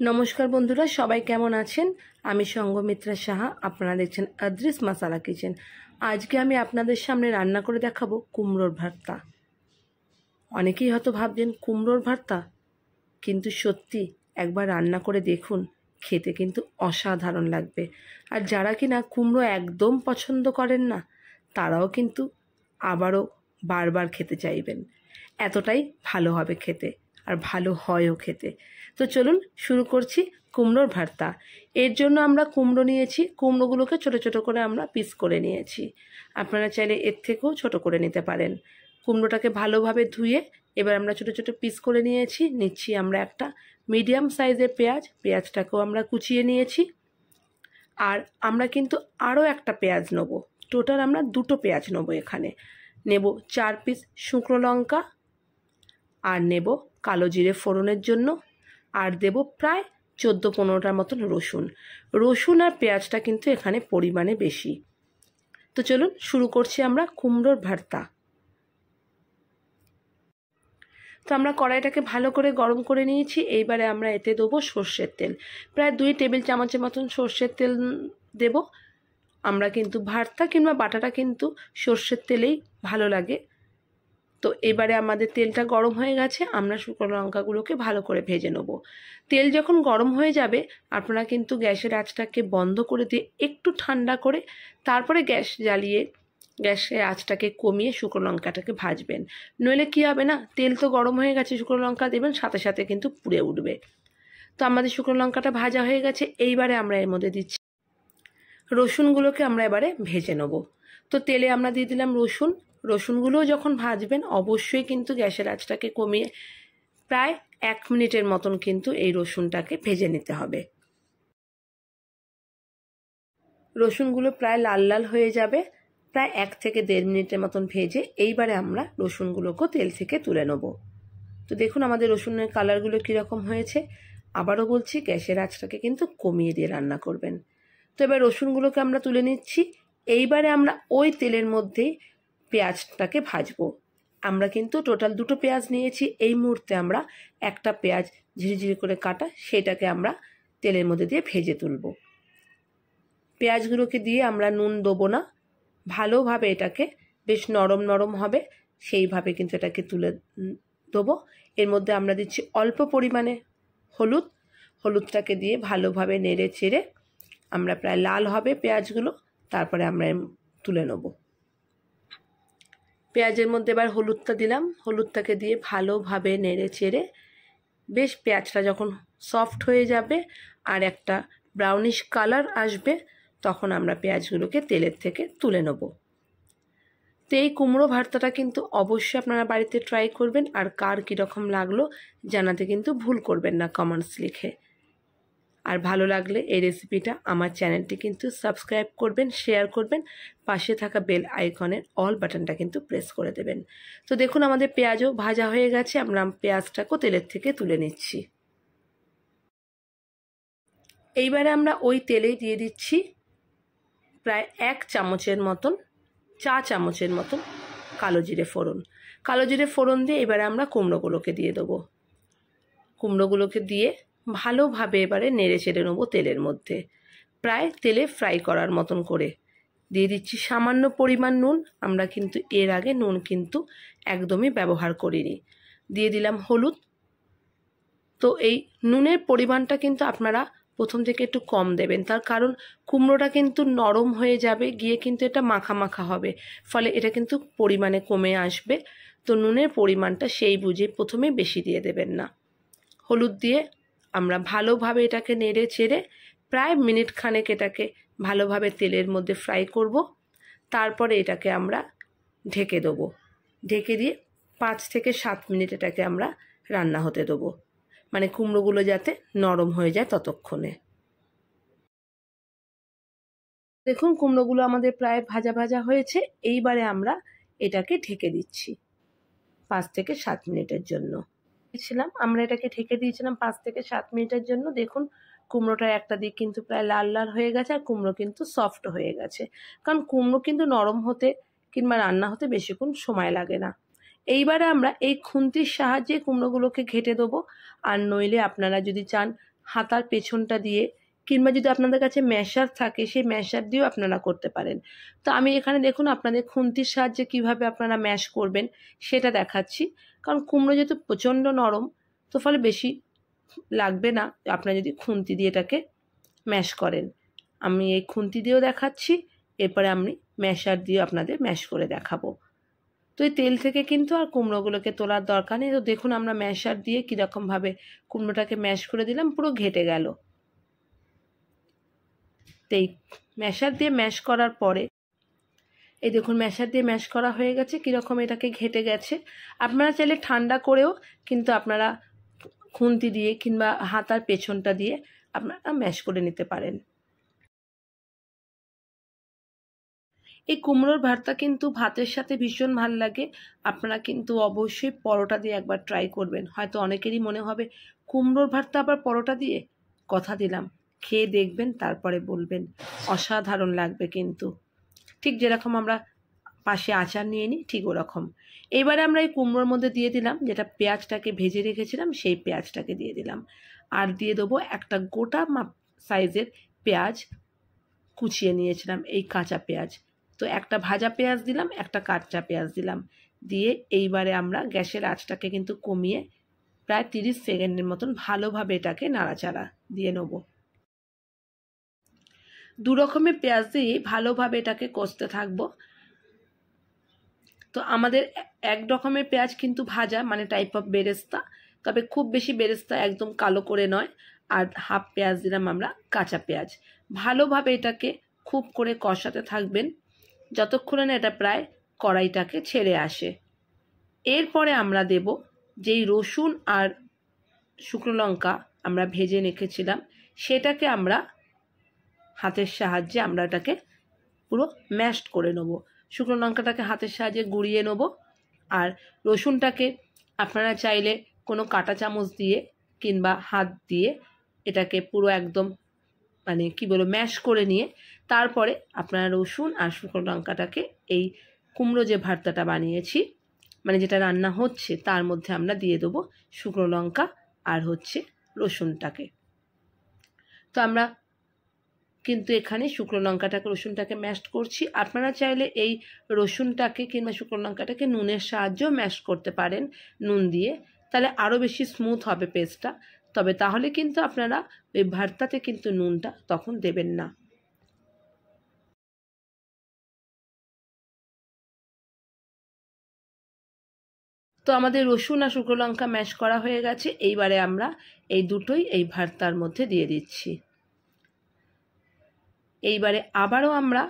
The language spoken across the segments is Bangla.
नमस्कार बंधुरा सबाई केमन आছেন আমি संगमित्रा साहा আপনারা দেখছেন अद्रिस मसाला किचेन। आज के আমি আপনাদের সামনে রান্না করে দেখাবো কুমড়োর ভর্তা। অনেকেই হয়তো ভাবছেন কুমড়োর ভর্তা, কিন্তু সত্যি একবার রান্না করে দেখুন, খেতে কিন্তু অসাধারণ লাগবে। আর যারা কিনা কুমড়ো একদম পছন্দ করেন না, তারাও কিন্তু আবারও বারবার খেতে চাইবেন, এতটাই ভালো হবে খেতে, আর ভালো হয়ও খেতে। তো চলুন শুরু করছি কুমড়োর ভর্তা। এর জন্য আমরা কুমড়ো নিয়েছি, কুমড়োগুলোকে ছোট ছোট করে আমরা পিস করে নিয়েছি। আপনারা চাইলে এর থেকেও ছোট করে নিতে পারেন। কুমড়োটাকে ভালোভাবে ধুয়ে এবার আমরা ছোট ছোট পিস করে নিচ্ছি আমরা একটা মিডিয়াম সাইজের পেঁয়াজটাকেও আমরা কুচিয়ে নিয়েছি। আর আমরা কিন্তু আরও একটা পেঁয়াজ নেব, টোটাল আমরা দুটো পেঁয়াজ নেব। এখানে নেব 4 পিস শুকনো লঙ্কা, আর নেব কালো জিরে ফোড়নের জন্য, আর দেব প্রায় 14-15টার মতন রসুন আর পেঁয়াজটা কিন্তু এখানে পরিমাণে বেশি। তো চলুন শুরু করছি আমরা কুমড়োর ভর্তা। তো আমরা কড়াইটাকে ভালো করে গরম করে নিয়েছি। এইবারে আমরা এতে দেবো সর্ষের তেল, প্রায় 2 টেবিল চামচের মতন সর্ষের তেল দেব। আমরা কিন্তু ভর্তা কিংবা বাটাটা কিন্তু সর্ষের তেলেই ভালো লাগে। তো এবারে আমাদের তেলটা গরম হয়ে গেছে, আমরা শুকনো লঙ্কাগুলোকে ভালো করে ভেজে নেব। তেল যখন গরম হয়ে যাবে, আপনারা কিন্তু গ্যাসের আঁচটাকে বন্ধ করে দিয়ে একটু ঠান্ডা করে তারপরে গ্যাস জ্বালিয়ে গ্যাসের আঁচটাকে কমিয়ে শুকনো লঙ্কাটাকে ভাজবেন। নইলে কী হবে না, তেল তো গরম হয়ে গেছে, শুকনো লঙ্কা দেবেন, সাথে সাথে কিন্তু পুড়ে উঠবে। তো আমাদের শুকনো লঙ্কাটা ভাজা হয়ে গেছে। এইবারে আমরা এর মধ্যে দিচ্ছি রসুনগুলোকে, আমরা এবারে ভেজে নেব। তো তেলে আমরা দিয়ে দিলাম রসুনগুলোও যখন ভাজবেন, অবশ্যই কিন্তু গ্যাসের আঁচটাকে কমিয়ে প্রায় 1 মিনিটের মতন কিন্তু এই রসুনটাকে ভেজে নিতে হবে। রসুনগুলো প্রায় লাল লাল হয়ে যাবে, প্রায় 1 থেকে 1.5 মিনিটের মতন ভেজে এইবারে আমরা রসুনগুলোকে তেল থেকে তুলে নেব। তো দেখুন আমাদের রসুনের কালারগুলো কীরকম হয়েছে। আবারও বলছি, গ্যাসের আঁচটাকে কিন্তু কমিয়ে দিয়ে রান্না করবেন। তো এবার রসুনগুলোকে আমরা তুলে নিচ্ছি। এইবারে আমরা ওই তেলের মধ্যেই পেঁয়াজটাকে ভাজবো। আমরা কিন্তু টোটাল 2টো পেঁয়াজ নিয়েছি। এই মুহূর্তে আমরা একটা পেঁয়াজ ঝিরিঝিরি করে কাটা, সেটাকে আমরা তেলের মধ্যে দিয়ে ভেজে তুলব। পেঁয়াজগুলোকে দিয়ে আমরা নুন দেবো না, ভালোভাবে এটাকে বেশ নরম নরম হবে সেইভাবে কিন্তু এটাকে তুলে দেবো। এর মধ্যে আমরা দিচ্ছি অল্প পরিমাণে হলুদটাকে দিয়ে ভালোভাবে নেড়ে চেড়ে আমরা প্রায় লাল হবে পেঁয়াজগুলো, তারপরে আমরা তুলে নেব। পেঁয়াজের মধ্যে এবার হলুদটা দিলাম, হলুদটাকে দিয়ে ভালোভাবে নেড়ে চেড়ে বেশ পেঁয়াজটা যখন সফট হয়ে যাবে আর একটা ব্রাউনিশ কালার আসবে, তখন আমরা পেঁয়াজগুলোকে তেলের থেকে তুলে নেব। তো এই কুমড়ো ভর্তাটা কিন্তু অবশ্যই আপনারা বাড়িতে ট্রাই করবেন, আর কার কীরকম লাগলো জানাতে কিন্তু ভুল করবেন না কমেন্টস লিখে। আর ভালো লাগলে এই রেসিপিটা আমার চ্যানেলটি কিন্তু সাবস্ক্রাইব করবেন, শেয়ার করবেন, পাশে থাকা বেল আইকনের অল বাটনটা কিন্তু প্রেস করে দেবেন। তো দেখুন আমাদের পেঁয়াজও ভাজা হয়ে গেছে, আমরা পেঁয়াজটাকেও তেলের থেকে তুলে নিচ্ছি। এইবারে আমরা ওই তেলেই দিয়ে দিচ্ছি প্রায় 1 চামচের মতন, চা চামচের মতন কালো জিরে ফোড়ন দিয়ে এবারে আমরা কুমড়োগুলোকে দিয়ে দেবো। কুমড়োগুলোকে দিয়ে ভালোভাবে এবারে নেড়ে চেড়ে নেবো তেলের মধ্যে, প্রায় তেলে ফ্রাই করার মতন করে। দিয়ে দিচ্ছি সামান্য পরিমাণ নুন, আমরা কিন্তু এর আগে নুন কিন্তু একদমই ব্যবহার করিনি। দিয়ে দিলাম হলুদ। তো এই নুনের পরিমাণটা কিন্তু আপনারা প্রথম থেকে একটু কম দেবেন, তার কারণ কুমড়োটা কিন্তু নরম হয়ে যাবে, গিয়ে কিন্তু এটা মাখা মাখা হবে, ফলে এটা কিন্তু পরিমাণে কমে আসবে। তো নুনের পরিমাণটা সেই বুঝে প্রথমে বেশি দিয়ে দেবেন না। হলুদ দিয়ে আমরা ভালোভাবে এটাকে নেড়ে চেড়ে প্রায় মিনিট খানেক এটাকে ভালোভাবে তেলের মধ্যে ফ্রাই করব। তারপরে এটাকে আমরা ঢেকে দেবো। ঢেকে দিয়ে 5 থেকে 7 মিনিট এটাকে আমরা রান্না হতে দেবো, মানে কুমড়োগুলো যাতে নরম হয়ে যায় ততক্ষণে। দেখুন কুমড়োগুলো আমাদের প্রায় ভাজা ভাজা হয়েছে। এইবারে আমরা এটাকে ঢেকে দিচ্ছি 5 থেকে 7 মিনিটের জন্য। আমরা এটাকে ঢেকে দিয়েছিলাম 5 থেকে 7 মিনিটের জন্য। দেখুন কুমড়োটার একটা দিক কিন্তু প্রায় লাল লাল হয়ে গেছে, আর কুমড়ো কিন্তু সফট হয়ে গেছে, কারণ কুমড়ো কিন্তু নরম হতে কিংবা রান্না হতে বেশিক্ষণ সময় লাগে না। এইবারে আমরা এই খুন্তির সাহায্যে কুমড়োগুলোকে ঘেটে দেবো, আর নইলে আপনারা যদি চান হাতার পেছনটা দিয়ে, কিংবা যদি আপনাদের কাছে ম্যাশার থাকে সেই ম্যাশার দিয়েও আপনারা করতে পারেন। তো আমি এখানে দেখুন আপনাদের খুন্তির সাহায্যে কিভাবে আপনারা ম্যাশ করবেন সেটা দেখাচ্ছি। কারণ কুমড়ো যেহেতু প্রচণ্ড নরম, তো ফলে বেশি লাগবে না আপনারা যদি খুন্তি দিয়ে এটাকে ম্যাশ করেন। আমি এই খুন্তি দিয়েও দেখাচ্ছি, এরপরে আমি ম্যাশার দিয়েও আপনাদের ম্যাশ করে দেখাবো। তো এই তেল থেকে কিন্তু আর কুমড়োগুলোকে তোলার দরকার নেই। তো দেখুন আমরা ম্যাশার দিয়ে কীরকমভাবে কুমড়োটাকে ম্যাশ করে দিলাম, পুরো ঘেটে গেল। তো এই ম্যাশার দিয়ে ম্যাশ করার পরে এই দেখুন ম্যাশার দিয়ে ম্যাশ করা হয়ে গেছে, কীরকম এটাকে ঘেটে গেছে। আপনারা চাইলে ঠান্ডা করেও কিন্তু আপনারা খুন্তি দিয়ে কিংবা হাতার পেছনটা দিয়ে আপনারা ম্যাশ করে নিতে পারেন। এই কুমড়োর ভর্তা কিন্তু ভাতের সাথে ভীষণ ভাল লাগে। আপনারা কিন্তু অবশ্যই পরোটা দিয়ে একবার ট্রাই করবেন। হয়তো অনেকেরই মনে হবে কুমড়োর ভর্তা আবার পরোটা দিয়ে, কথা দিলাম খেয়ে দেখবেন তারপরে বলবেন, অসাধারণ লাগবে কিন্তু। ঠিক যেরকম আমরা পাশে আচার নিয়ে নিই ঠিক ওরকম। এবারে আমরা এই কুমড়োর মধ্যে দিয়ে দিলাম যেটা পেঁয়াজটাকে ভেজে রেখেছিলাম, সেই পেঁয়াজটাকে দিয়ে দিলাম। আর দিয়ে দেবো একটা গোটা মাপ সাইজের পেঁয়াজ কুচিয়ে নিয়েছিলাম, এই কাঁচা পেঁয়াজ। তো একটা ভাজা পেঁয়াজ দিলাম, একটা কাঁচা পেঁয়াজ দিলাম, দিয়ে এইবারে আমরা গ্যাসের আঁচটাকে কিন্তু কমিয়ে প্রায় 30 সেকেন্ডের মতন ভালোভাবে এটাকে নাড়াচাড়া দিয়ে নেব। দু রকমের পেঁয়াজ দিয়ে ভালোভাবে এটাকে কষতে থাকবো। তো আমাদের এক রকমের পেঁয়াজ কিন্তু ভাজা, মানে টাইপ অফ বেরেস্তা, তবে খুব বেশি বেরেস্তা একদম কালো করে নয়। আর হাফ পেঁয়াজ দিলাম আমরা কাঁচা পেঁয়াজ। ভালোভাবে এটাকে খুব করে কষাতে থাকবেন যতক্ষণে না এটা প্রায় কড়াইটাকে ছেড়ে আসে। এরপরে আমরা দেব যেই রসুন আর শুকনো লঙ্কা আমরা ভেজে রেখেছিলাম, সেটাকে আমরা হাতের সাহায্যে আমরা এটাকে পুরো ম্যাশড করে নেব। শুকনো লঙ্কাটাকে হাতের সাহায্যে গুঁড়িয়ে নেব, আর রসুনটাকে আপনারা চাইলে কোনো কাঁটা চামচ দিয়ে কিংবা হাত দিয়ে এটাকে পুরো একদম মানে কি বলবো ম্যাশ করে নিয়ে তারপরে আপনারা রসুন আর শুকনো লঙ্কাটাকে এই কুমড়ো যে ভর্তাটা বানিয়েছি, মানে যেটা রান্না হচ্ছে তার মধ্যে আমরা দিয়ে দেবো শুকনো লঙ্কা আর রসুনটাকে। তো আমরা কিন্তু এখানে শুকনো লঙ্কাটাকে রসুনটাকে ম্যাশড করছি। আপনারা চাইলে এই রসুনটাকে কিংবা শুকনো লঙ্কাটাকে নুনের সাহায্যেও ম্যাশ করতে পারেন, নুন দিয়ে, তাহলে আরও বেশি স্মুথ হবে পেস্টটা। তবে তাহলে কিন্তু আপনারা ওই ভর্তাতে কিন্তু নুনটা তখন দেবেন না। তো আমাদের রসুন আর শুকনো লঙ্কা ম্যাশ করা হয়ে গেছে। এইবারে আমরা এই দুটোই এই ভর্তার মধ্যে দিয়ে দিচ্ছি। এইবারে আবারও আমরা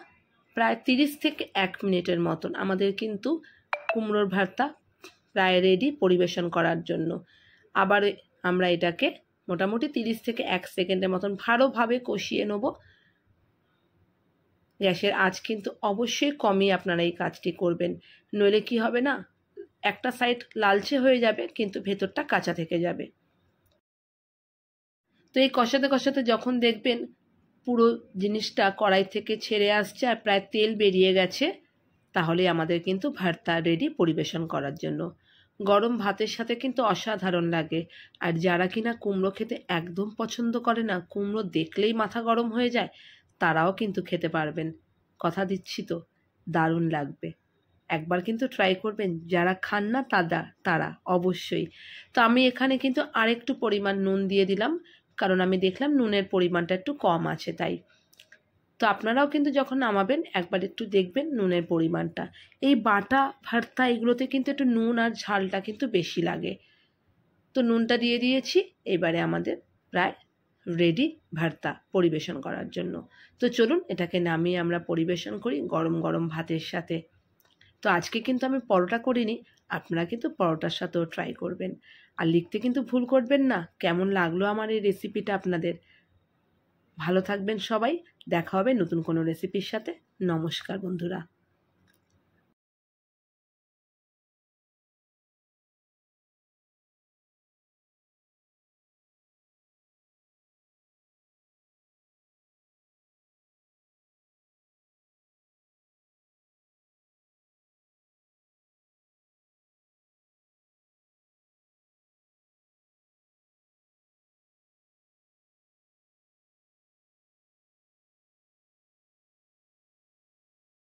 প্রায় 30 থেকে 1 মিনিটের মতন আমাদের কিন্তু কুমড়োর ভর্তা প্রায় রেডি পরিবেশন করার জন্য। আবার আমরা এটাকে মোটামুটি 30 থেকে 1 সেকেন্ডের মতন ভালোভাবে কষিয়ে নেব। গ্যাসের আঁচ কিন্তু অবশ্যই কমিয়ে আপনারা এই কাজটি করবেন, নইলে কি হবে না, একটা সাইড লালচে হয়ে যাবে কিন্তু ভেতরটা কাঁচা থেকে যাবে। তো এই কষাতে কষাতে যখন দেখবেন পুরো জিনিসটা কড়াই থেকে ছেড়ে আসছে আর প্রায় তেল বেরিয়ে গেছে, তাহলে আমাদের কিন্তু ভর্তা রেডি পরিবেশন করার জন্য। গরম ভাতের সাথে কিন্তু অসাধারণ লাগে। আর যারা কিনা কুমড়ো খেতে একদম পছন্দ করে না, কুমড়ো দেখলেই মাথা গরম হয়ে যায়, তারাও কিন্তু খেতে পারবেন, কথা দিচ্ছি তো, দারুণ লাগবে। একবার কিন্তু ট্রাই করবেন, যারা খান না তারা অবশ্যই। তো আমি এখানে কিন্তু আরেকটু পরিমাণ নুন দিয়ে দিলাম, কারণ আমি দেখলাম নুনের পরিমাণটা একটু কম আছে তাই। তো আপনারাও কিন্তু যখন নামাবেন একবার একটু দেখবেন নুনের পরিমাণটা। এই বাটা ভর্তা এগুলোতে কিন্তু একটু নুন আর ঝালটা কিন্তু বেশি লাগে। তো নুনটা দিয়ে দিয়েছি। এবারে আমাদের প্রায় রেডি ভর্তা পরিবেশন করার জন্য। তো চলুন এটাকে নামিয়ে আমরা পরিবেশন করি গরম গরম ভাতের সাথে। তো আজকে কিন্তু আমি পরোটা করিনি, আপনারা কিন্তু পরোটার সাথেও ট্রাই করবেন। আর লিখতে কিন্তু ভুল করবেন না কেমন লাগলো আমার এই রেসিপিটা আপনাদের। ভালো থাকবেন সবাই, দেখা হবে নতুন কোনো রেসিপির সাথে। নমস্কার বন্ধুরা।